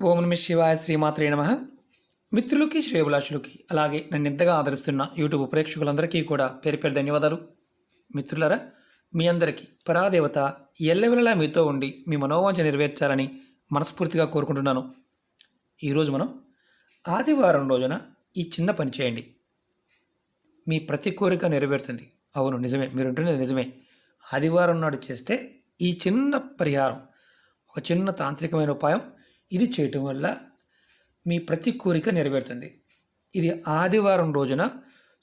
ఓం నమ శివాయ శ్రీమాత్రే నమః. మిత్రులకి శ్రేయోభిలాషులకి అలాగే నన్ను ఎంతగా ఆదరిస్తున్న యూట్యూబ్ ప్రేక్షకులందరికీ కూడా పేరు పేరు ధన్యవాదాలు. మిత్రులారా, మీ అందరికీ పరాదేవత ఎల్లవెల్లలా మీతో ఉండి మీ మనోవాంఛ నెరవేర్చాలని మనస్ఫూర్తిగా కోరుకుంటున్నాను. ఈరోజు మనం ఆదివారం రోజున ఈ చిన్న పని చేయండి. మీ ప్రతి కోరిక నెరవేరుతుంది. అవును, నిజమే, మీరు ఉంటున్నది నిజమే. ఆదివారం నాడు చేస్తే ఈ చిన్న పరిహారం, ఒక చిన్న తాంత్రికమైన ఉపాయం, ఇది చేయటం వల్ల మీ ప్రతి కోరిక నెరవేరుతుంది. ఇది ఆదివారం రోజున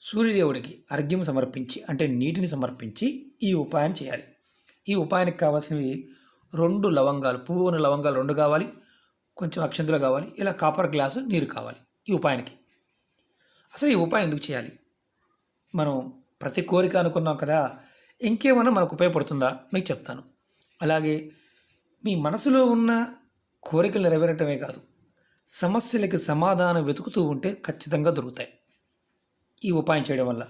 సూర్యదేవుడికి అర్ఘ్యం సమర్పించి, అంటే నీటిని సమర్పించి ఈ ఉపాయం చేయాలి. ఈ ఉపాయానికి కావాల్సినవి 2 లవంగాలు, పువ్వున లవంగాలు 2 కావాలి, కొంచెం అక్షంతలు కావాలి, ఇలా కాపర్ గ్లాసు నీరు కావాలి ఈ ఉపాయానికి. అసలు ఈ ఉపాయం ఎందుకు చేయాలి? మనం ప్రతి కోరిక అనుకున్నాం కదా, ఇంకేమైనా మనకు ఉపయోగపడుతుందా మీకు చెప్తాను. అలాగే మీ మనసులో ఉన్న కోరికలు నెరవేరటమే కాదు, సమస్యలకి సమాధానం వెతుకుతూ ఉంటే ఖచ్చితంగా దొరుకుతాయి ఈ ఉపాయం చేయడం వల్ల.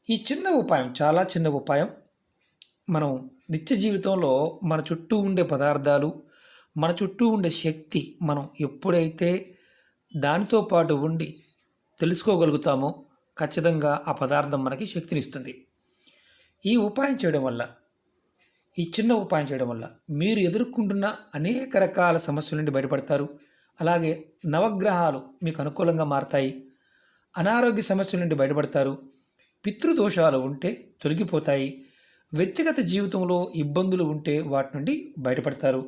ఈ చిన్న ఉపాయం, చాలా చిన్న ఉపాయం, మనం నిత్య జీవితంలో మన చుట్టూ ఉండే పదార్థాలు, మన చుట్టూ ఉండే శక్తి, మనం ఎప్పుడైతే దానితో పాటు ఉండి తెలుసుకోగలుగుతామో ఖచ్చితంగా ఆ పదార్థం మనకి శక్తినిస్తుంది. ఈ ఉపాయం చేయడం వల్ల, ఈ చిన్న ఉపాయం చేయడం వల్ల మీరు ఎదుర్కొంటున్న అనేక రకాల సమస్యల నుండి బయటపడతారు. అలాగే నవగ్రహాలు మీకు అనుకూలంగా మారతాయి. అనారోగ్య సమస్యల నుండి బయటపడతారు. పితృదోషాలు ఉంటే తొలగిపోతాయి. వ్యక్తిగత జీవితంలో ఇబ్బందులు ఉంటే వాటి నుండి బయటపడతారు.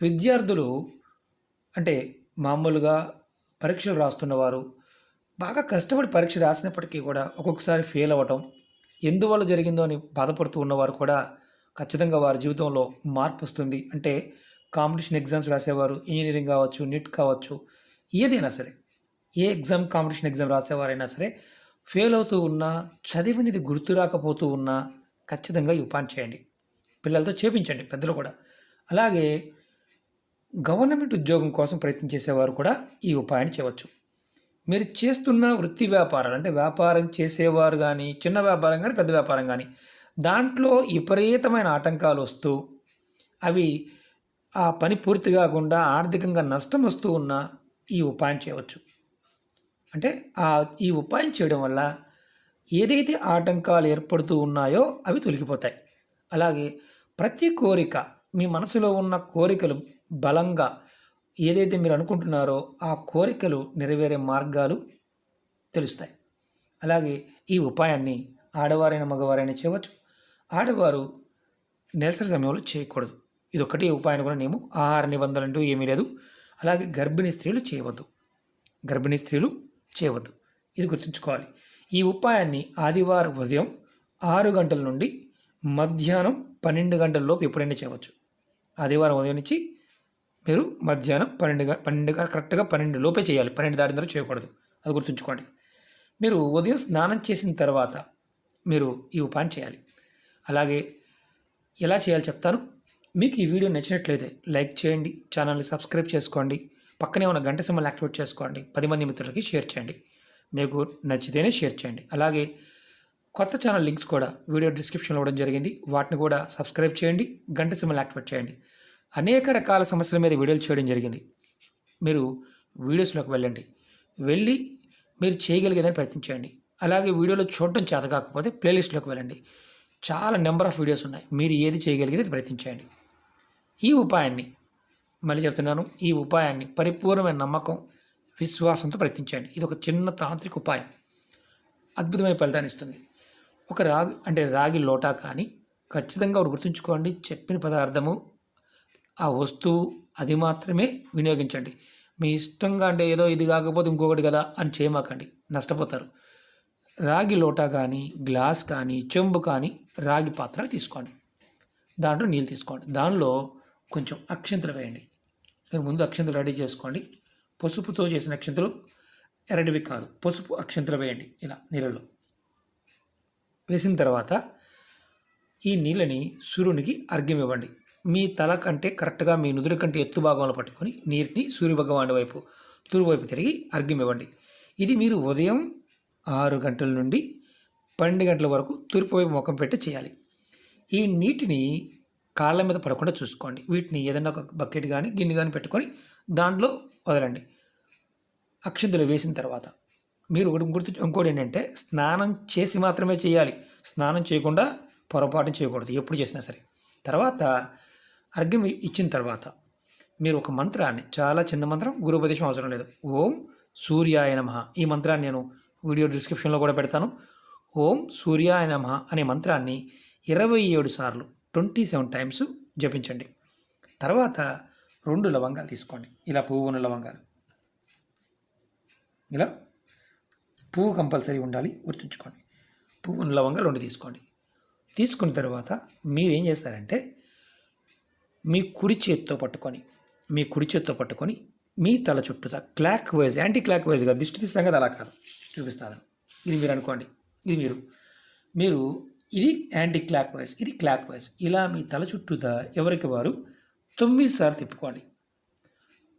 విద్యార్థులు, అంటే మామూలుగా పరీక్షలు రాస్తున్నవారు, బాగా కష్టపడి పరీక్ష రాసినప్పటికీ కూడా ఒక్కొక్కసారి ఫెయిల్ అవ్వటం, ఎందువల్ల జరిగిందో అని బాధపడుతూ ఉన్నవారు కూడా ఖచ్చితంగా వారి జీవితంలో మార్పు వస్తుంది. అంటే కాంపిటీషన్ ఎగ్జామ్స్ రాసేవారు, ఇంజనీరింగ్ కావచ్చు, నీట్ కావచ్చు, ఏదైనా సరే, ఏ ఎగ్జామ్, కాంపిటీషన్ ఎగ్జామ్ రాసేవారైనా సరే ఫెయిల్ అవుతూ ఉన్నా, చదివినది గుర్తు రాకపోతూ ఉన్నా ఖచ్చితంగా ఈ ఉపాయం చేయండి. పిల్లలతో చేపించండి, పెద్దలు కూడా. అలాగే గవర్నమెంట్ ఉద్యోగం కోసం ప్రయత్నం చేసేవారు కూడా ఈ ఉపాయాన్ని చేయవచ్చు. మీరు చేస్తున్న వృత్తి వ్యాపారాలు, అంటే వ్యాపారం చేసేవారు కానీ, చిన్న వ్యాపారం కానీ, పెద్ద వ్యాపారం కానీ, దాంట్లో విపరీతమైన ఆటంకాలు వస్తూ అవి ఆ పని పూర్తి కాకుండా ఆర్థికంగా నష్టం వస్తూ ఉన్న ఈ ఉపాయం చేయవచ్చు. అంటే ఈ ఉపాయం చేయడం వల్ల ఏదైతే ఆటంకాలు ఏర్పడుతూ ఉన్నాయో అవి తొలగిపోతాయి. అలాగే ప్రతి కోరిక, మీ మనసులో ఉన్న కోరికలు బలంగా ఏదైతే మీరు అనుకుంటున్నారో ఆ కోరికలు నెరవేరే మార్గాలు తెలుస్తాయి. అలాగే ఈ ఉపాయాన్ని ఆడవారైన మగవారైనా చేయవచ్చు. ఆడవారు నెలసరి సమయంలో చేయకూడదు. ఇదొక్కటి ఉపాయం కూడా నేము. ఆహార నిబంధనలు అంటూ ఏమీ లేదు. అలాగే గర్భిణీ స్త్రీలు చేయవద్దు. ఇది గుర్తుంచుకోవాలి. ఈ ఉపాయాన్ని ఆదివారం ఉదయం 6 గంటల నుండి మధ్యాహ్నం 12 గంటల లోపు ఎప్పుడైనా చేయవచ్చు. ఆదివారం ఉదయం నుంచి మీరు మధ్యాహ్నం 12 కరెక్ట్గా 12 లోపే చేయాలి. 12 దాటిన తర్వాత చేయకూడదు, అది గుర్తుంచుకోండి. మీరు ఉదయం స్నానం చేసిన తర్వాత మీరు ఈ ఉపాయం చేయాలి. అలాగే ఎలా చేయాలి చెప్తాను. మీకు ఈ వీడియో నచ్చినట్లయితే లైక్ చేయండి, ఛానల్ని సబ్స్క్రైబ్ చేసుకోండి, పక్కనే ఉన్న గంట సింబల్ యాక్టివేట్ చేసుకోండి, 10 మంది మిత్రులకి షేర్ చేయండి. మీకు నచ్చితేనే షేర్ చేయండి. అలాగే కొత్త ఛానల్ లింక్స్ కూడా వీడియో డిస్క్రిప్షన్లో ఇవ్వడం జరిగింది, వాటిని కూడా సబ్స్క్రైబ్ చేయండి, గంట సింబల్ యాక్టివేట్ చేయండి. అనేక రకాల సమస్యల మీద వీడియోలు చేయడం జరిగింది. మీరు వీడియోస్లోకి వెళ్ళి మీరు చేయగలిగేదని ప్రయత్నించండి. అలాగే వీడియోలో చూడటం చేత కాకపోతే ప్లేలిస్ట్లోకి వెళ్ళండి, చాలా నెంబర్ ఆఫ్ వీడియోస్ ఉన్నాయి. మీరు ఏది చేయగలిగేది ప్రయత్నించండి. ఈ ఉపాయాన్ని, మళ్ళీ చెప్తున్నాను, ఈ ఉపాయాన్ని పరిపూర్ణమైన నమ్మకం, విశ్వాసంతో ప్రయత్నించండి. ఇది ఒక చిన్న తాంత్రిక ఉపాయం, అద్భుతమైన ఫలితాన్ని ఇస్తుంది. ఒక రాగి లోటా కానీ ఖచ్చితంగా ఒకటి గుర్తుంచుకోండి, చెప్పిన పదార్థము, ఆ వస్తువు, అది మాత్రమే వినియోగించండి. మీ ఇష్టంగా, అంటే ఏదో ఇది కాకపోతే ఇంకొకటి కదా అని చేయమాకండి, నష్టపోతారు. రాగి లోటా కానీ, గ్లాస్ కానీ, చెంబు కానీ, రాగి పాత్ర తీసుకోండి, దాంట్లో నీళ్ళు తీసుకోండి, దానిలో కొంచెం అక్షంతలు వేయండి. మీరు ముందు అక్షంతలు రెడీ చేసుకోండి. పసుపుతో చేసిన అక్షంతలు, ఎర్రటివి కాదు, పసుపు అక్షంతలు వేయండి ఇలా నీళ్ళలో. వేసిన తర్వాత ఈ నీళ్ళని సూర్యునికి అర్ఘ్యం ఇవ్వండి. మీ తల కంటే కరెక్ట్గా మీ నుదురు కంటే ఎత్తు భాగంలో పట్టుకొని నీటిని సూర్యభగవానుడి వైపు, తూర్పు వైపు తిరిగి అర్ఘ్యం ఇవ్వండి. ఇది మీరు ఉదయం 6 గంటల నుండి 12 గంటల వరకు తూర్పు వైపు ముఖం పెట్టి చేయాలి. ఈ నీటిని కాళ్ళ మీద పడకుండా చూసుకోండి. వీటిని ఏదైనా ఒక బకెట్ కానీ గిన్నె కానీ పెట్టుకొని దాంట్లో వదలండి. అక్షింతలు వేసిన తర్వాత మీరు ఇంకోటి ఏంటంటే స్నానం చేసి మాత్రమే చేయాలి. స్నానం చేయకుండా పొరపాటు చేయకూడదు ఎప్పుడు చేసినా సరే. తర్వాత అర్ఘ్యం ఇచ్చిన తర్వాత మీరు ఒక మంత్రాన్ని, చాలా చిన్న మంత్రం, గురుపదేశం అవసరం లేదు, ఓం సూర్యాయ నమః, ఈ మంత్రాన్ని నేను వీడియో డిస్క్రిప్షన్లో కూడా పెడతాను. ఓం సూర్యాయ నమః అనే మంత్రాన్ని 27 సార్లు 27 టైమ్స్ జపించండి. తర్వాత 2 లవంగాలు తీసుకోండి, ఇలా పువ్వు ఉన్న లవంగాలు. ఇలా పువ్వు కంపల్సరీ ఉండాలి, గుర్తుంచుకోండి. పువ్వు ఉన్న లవంగాలు 2 తీసుకోండి. తీసుకున్న తర్వాత మీరు ఏం చేస్తారంటే మీ కుడి చేత్తో పట్టుకొని మీ తల చుట్టూతా క్లాక్ వైజ్, యాంటీ క్లాక్ వైజ్గా దిష్టి తీస్తాం కదా, అలా కాదు, చూపిస్తాను. ఇది మీరు అనుకోండి, ఇది మీరు ఇది యాంటీ క్లాక్ వైజ్, ఇది క్లాక్ వైజ్, ఇలా మీ తల చుట్టూతా ఎవరికి వారు 9 సార్లు తిప్పుకోండి.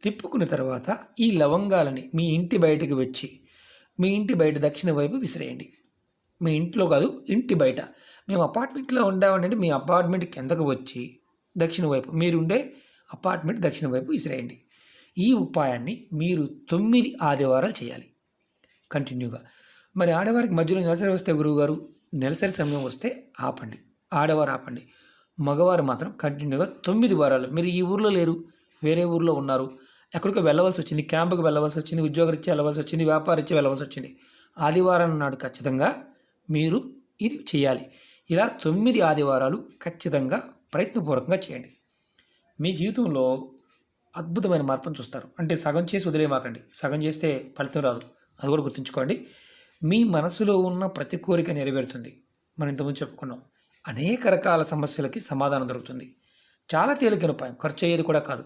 తిప్పుకున్న తర్వాత ఈ లవంగాలని మీ ఇంటి బయటకు వచ్చి మీ ఇంటి బయట దక్షిణ వైపు విసిరేయండి. మీ ఇంట్లో కాదు, ఇంటి బయట. మేము అపార్ట్మెంట్లో ఉండామంటే మీ అపార్ట్మెంట్ కిందకు వచ్చి దక్షిణ వైపు, మీరుండే అపార్ట్మెంట్ దక్షిణ వైపు విసిరేయండి. ఈ ఉపాయాన్ని మీరు 9 ఆదివారాలు చేయాలి కంటిన్యూగా. మరి ఆడవారికి మధ్యలో నెలసరి వస్తే గురువుగారు, నెలసరి సమయం వస్తే ఆపండి, ఆడవారు ఆపండి. మగవారు మాత్రం కంటిన్యూగా 9 వారాలు. మీరు ఈ ఊర్లో లేరు, వేరే ఊర్లో ఉన్నారు, ఎక్కడికో వెళ్ళవలసి వచ్చింది, క్యాంపుకి వెళ్ళవలసి వచ్చింది, ఉద్యోగరీత్యా వెళ్ళవలసి వచ్చింది, వ్యాపారరీత్యా వెళ్ళవలసి వచ్చింది, ఆదివారం నాడు ఖచ్చితంగా మీరు ఇది చేయాలి. ఇలా 9 ఆదివారాలు ఖచ్చితంగా ప్రయత్నపూర్వకంగా చేయండి. మీ జీవితంలో అద్భుతమైన మార్పును చూస్తారు. అంటే సగం చేసి వదిలేమాకండి, సగం చేస్తే ఫలితం రాదు, అది కూడా గుర్తుంచుకోండి. మీ మనసులో ఉన్న ప్రతి కోరిక నెరవేరుతుంది. మనం ఇంతకుముందు చెప్పుకున్నాం, అనేక రకాల సమస్యలకి సమాధానం దొరుకుతుంది. చాలా తేలికైన ఉపాయం, ఖర్చు అయ్యేది కూడా కాదు.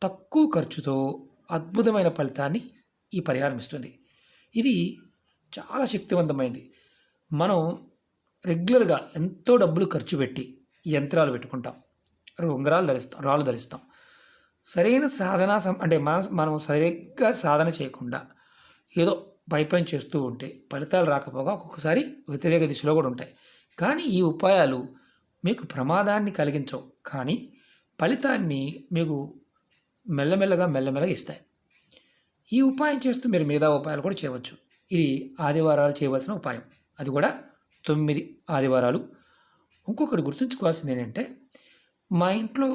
తక్కువ ఖర్చుతో అద్భుతమైన ఫలితాన్ని ఈ పరిహారం ఇస్తుంది. ఇది చాలా శక్తివంతమైంది. మనం రెగ్యులర్గా ఎంతో డబ్బులు ఖర్చు పెట్టి యంత్రాలు పెట్టుకుంటాం, ఉంగరాలు ధరిస్తాం, రాళ్ళు ధరిస్తాం. సరైన సాధన అంటే మనం సరిగ్గా సాధన చేయకుండా ఏదో పైపైన చేస్తూ ఉంటే ఫలితాలు రాకపోగా ఒక్కొక్కసారి వ్యతిరేక దిశలో కూడా ఉంటాయి. కానీ ఈ ఉపాయాలు మీకు ప్రమాదాన్ని కలిగించవు, కానీ ఫలితాన్ని మీకు మెల్లమెల్లగా ఇస్తాయి. ఈ ఉపాయం చేస్తూ మీరు మిగతా ఉపాయాలు కూడా చేయవచ్చు. ఇది ఆదివారాలు చేయవలసిన ఉపాయం, అది కూడా 9 ఆదివారాలు. ఇంకొకటి గుర్తుంచుకోవాల్సింది ఏంటంటే, మా ఇంట్లో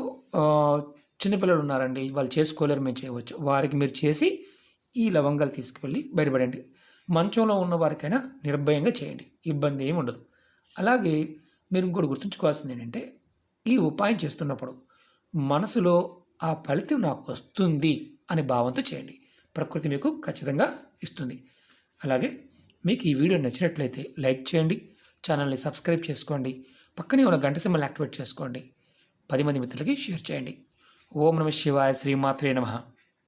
చిన్నపిల్లలు ఉన్నారండి, వాళ్ళు చేసుకోలేరు, మేము చేయవచ్చు. వారికి మీరు చేసి ఈ లవంగాలు తీసుకువెళ్ళి బయటపడండి. మంచంలో ఉన్న వారికైనా నిర్భయంగా చేయండి, ఇబ్బంది ఏమి ఉండదు. అలాగే మీరు ఇంకోటి గుర్తుంచుకోవాల్సింది ఏంటంటే, ఈ ఉపాయం చేస్తున్నప్పుడు మనసులో ఆ ఫలితం నాకు వస్తుంది అనే భావంతో చేయండి, ప్రకృతి మీకు ఖచ్చితంగా ఇస్తుంది. అలాగే మీకు ఈ వీడియో నచ్చినట్లయితే లైక్ చేయండి, ఛానల్ని సబ్స్క్రైబ్ చేసుకోండి, పక్కనే ఉన్న గంట సింబల్ యాక్టివేట్ చేసుకోండి, 10 మంది మిత్రులకి షేర్ చేయండి. ఓం నమః శివాయ, శ్రీమాత్రే నమః.